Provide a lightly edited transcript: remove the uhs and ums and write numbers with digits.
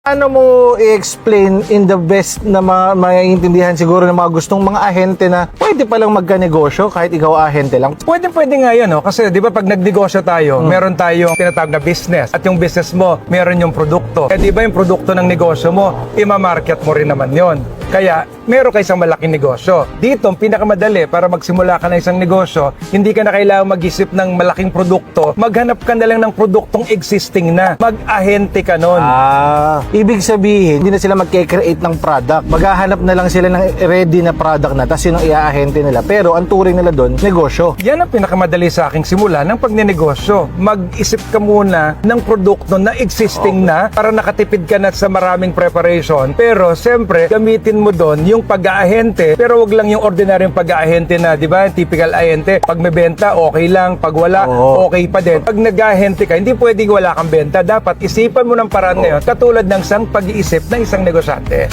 Ano mo i-explain in the best na maiintindihan siguro ng mga gustong mga ahente na pwede palang magka-negosyo kahit ikaw ahente lang? Pwede nga yan, no? Kasi di ba pag nagnegosyo tayo, meron tayong tinatawag na business. At yung business mo, meron yung produkto. Eh di ba yung produkto ng negosyo mo, ima-market mo rin naman yon. Kaya, meron ka isang malaking negosyo. Dito, ang pinakamadali para magsimula ka na isang negosyo, hindi ka na kailangan mag-isip ng malaking produkto. Maghanap ka na lang ng produktong existing na. Mag-ahente ka nun. Ibig sabihin, hindi na sila magke-create ng product. Maghahanap na lang sila ng ready na product na, tapos yun ang iaahente nila. Pero ang turing nila doon, negosyo. Yan ang pinakamadali sa aking simula ng pagnenegosyo. Mag-isip ka muna ng produkto na existing na para nakatipid ka na sa maraming preparation. Pero siyempre, gamitin mo doon yung pag-aahente. Pero wag lang yung ordinaryong pag-aahente na, di ba? Typical ahente. Pag may benta, okay lang. Pag wala, okay pa din. Pag nag-ahente ka, hindi pwedeng wala kang benta. Dapat isipan mo ng paraan ngayon, katulad ng isang pag-iisip ng isang negosyante.